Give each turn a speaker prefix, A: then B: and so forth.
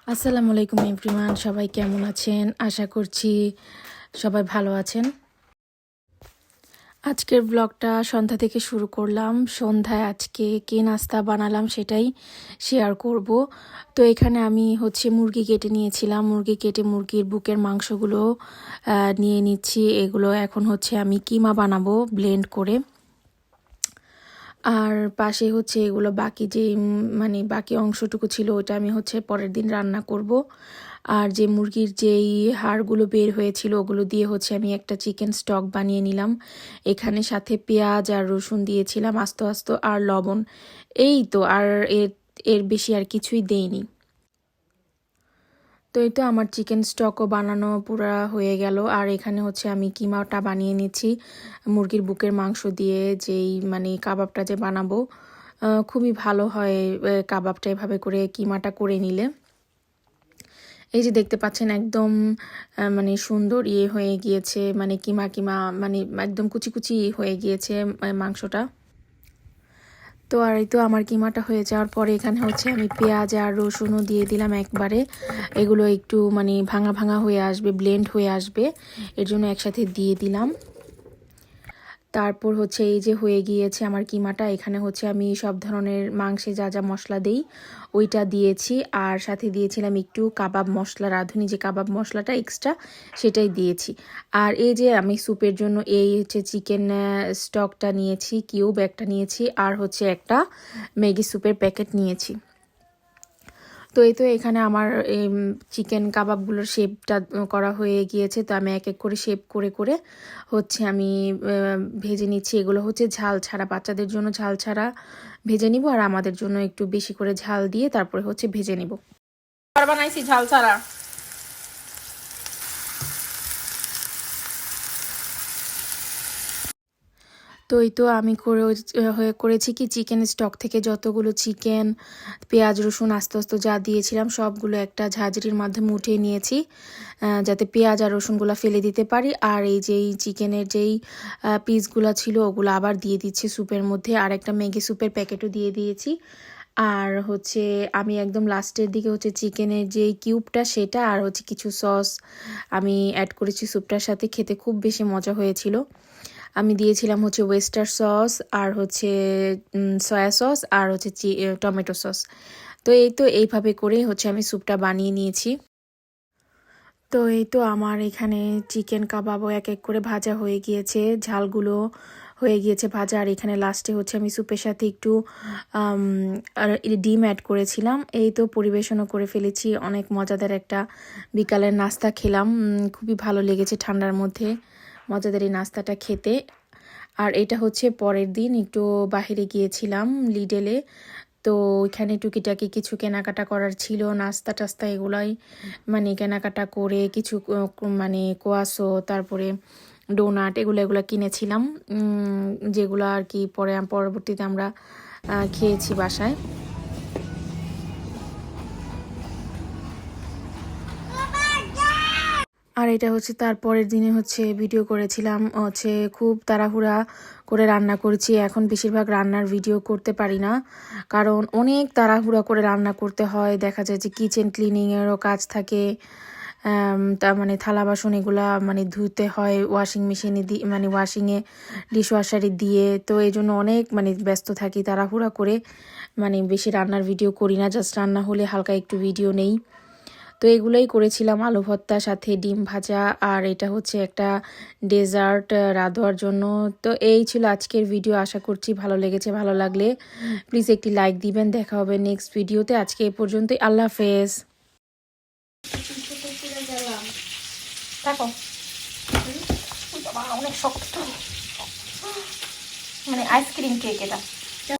A: আসসালামু আলাইকুম এভরিওয়ান, সবাই কেমন আছেন? আশা করছি সবাই ভালো আছেন। আজকের ব্লগটা সন্ধ্যা থেকে শুরু করলাম। সন্ধ্যায় আজকে কী নাস্তা বানালাম সেটাই শেয়ার করব। তো এখানে আমি মুরগি কেটে নিয়েছিলাম। মুরগি কেটে মুরগির বুকের মাংসগুলো নিয়ে নিচ্ছি। এগুলো এখন আমি কিমা বানাবো ব্লেন্ড করে। আর পাশে এগুলো বাকি যে বাকি অংশটুকু ছিল ওটা আমি পরের দিন রান্না করব। আর যে মুরগির যেই হাড়গুলো বের হয়েছিল ওগুলো দিয়ে আমি একটা চিকেন স্টক বানিয়ে নিলাম। এখানে সাথে পেঁয়াজ আর রসুন দিয়েছিলাম আস্ত আস্ত, আর লবণ। এই তো, আর এর এর বেশি আর কিছুই দেইনি। তো এই তো আমার চিকেন স্টকও বানানো পুরা হয়ে গেল। আর এখানে আমি কিমাটা বানিয়ে নিচ্ছি মুরগির বুকের মাংস দিয়ে। যেই কাবাবটা যে বানাবো, খুবই ভালো হয় কাবাবটা এভাবে করে কিমাটা করে নিলে। এই যে দেখতে পাচ্ছেন একদম সুন্দর হয়ে গিয়েছে, কিমা কিমা একদম কুচি কুচি হয়ে গিয়েছে মাংসটা। তো আর এই তো আমার কিমাটা হয়ে যাওয়ার পরে এখানে আমি পেঁয়াজ আর রসুনও দিয়ে দিলাম একবারে। এগুলো একটু ভাঙা ভাঙা হয়ে আসবে, ব্লেন্ড হয়ে আসবে, এর জন্য একসাথে দিয়ে দিলাম। তারপর এই যে হয়ে গিয়েছে আমার কিমাটা। এখানে আমি সব ধরনের মাংসে যা যা মশলা দেই ওইটা দিয়েছি, আর সাথে দিয়েছিলাম একটু কাবাব মশলা, রাঁধুনি যে কাবাব মশলাটা এক্সট্রা সেটাই দিয়েছি। আর এই যে আমি স্যুপের জন্য এই চিকেন স্টকটা নিয়েছি, কিউব একটা নিয়েছি, আর একটা ম্যাগি স্যুপের প্যাকেট নিয়েছি। তো এই তো এখানে আমার চিকেন কাবাবগুলোর শেপটা করা হয়ে গিয়েছে। তো আমি এক এক করে শেপ করে করে আমি ভেজে নিচ্ছি। এগুলো ঝাল ছাড়া, বাচ্চাদের জন্য ঝাল ছাড়া ভেজে নিব, আর আমাদের জন্য একটু বেশি করে ঝাল দিয়ে তারপরে ভেজে নিব। বানাইছি ঝাল ছাড়া। তো এই তো আমি করেছি কি, চিকেন স্টক থেকে যতগুলো চিকেন, পেঁয়াজ রসুন আস্তে আস্তে যা দিয়েছিলাম সবগুলো একটা ঝাঁঝরির মাধ্যমে উঠিয়ে নিয়েছি, যাতে পেঁয়াজ আর রসুনগুলো ফেলে দিতে পারি। আর এই যেই চিকেনের যেই পিসগুলো ছিল ওগুলো আবার দিয়ে দিচ্ছি স্যুপের মধ্যে। আর একটা ম্যাগি স্যুপের প্যাকেটও দিয়ে দিয়েছি। আর আমি একদম লাস্টের দিকে চিকেনের যে কিউবটা সেটা আর কিছু সস আমি অ্যাড করেছি স্যুপটার সাথে। খেতে খুব বেশি মজা হয়েছিল। আমি দিয়েছিলাম ওয়েস্টার সস, আর সয়া সস, আর টমেটো সস। তো এই তো এইভাবে করে আমি স্যুপটা বানিয়ে নিয়েছি। তো এই তো আমার এখানে চিকেন কাবাবও এক এক করে ভাজা হয়ে গিয়েছে, ঝালগুলো হয়ে গিয়েছে ভাজা। আর এখানে লাস্টে আমি স্যুপের সাথে একটু ডিম অ্যাড করেছিলাম। এই তো পরিবেশনও করে ফেলেছি। অনেক মজাদার একটা বিকালের নাস্তা খেলাম, খুবই ভালো লেগেছে ঠান্ডার মধ্যে মজাদার এই নাস্তাটা খেতে। আর এটা পরের দিন একটু বাহিরে গিয়েছিলাম লিডেলে। তো ওইখানে টুকিটাকি কিছু কেনাকাটা করার ছিল, নাস্তা টাস্তা এগুলাই কেনাকাটা করে কিছু কোয়াশো, তারপরে ডোনাট, এগুলো কিনেছিলাম, যেগুলো আর কি পরবর্তীতে আমরা খেয়েছি বাসায়। আর এটা তার পরের দিনে ভিডিও করেছিলাম। খুব তাড়াহুড়া করে রান্না করেছি। এখন বেশিরভাগ রান্নার ভিডিও করতে পারি না, কারণ অনেক তাড়াহুড়া করে রান্না করতে হয়। দেখা যায় যে কিচেন ক্লিনিংয়েরও কাজ থাকে, তার থালা বাসন এগুলা ধুতে হয় ওয়াশিং মেশিনে দিয়ে, ওয়াশিংয়ে ডিশওয়াশারে দিয়ে। তো এই জন্য অনেক ব্যস্ত থাকি, তাড়াহুড়া করে বেশি রান্নার ভিডিও করি না। জাস্ট রান্না হলে হালকা একটু ভিডিও নেই। তো এগুলোই করেছিলাম, আলু ভর্তা সাথে ডিম ভাজা। আর এটা একটা ডেজার্ট রাধোয়ার জন্য। তো এই ছিল আজকের ভিডিও। আশা করছি ভালো লেগেছে। ভালো লাগলে প্লিজ একটি লাইক দিবেন। দেখা হবে নেক্সট ভিডিওতে। আজকে এই পর্যন্তই। আল্লাহ হাফেজ। অনেক শক্ত, আইসক্রিম কেক এটা।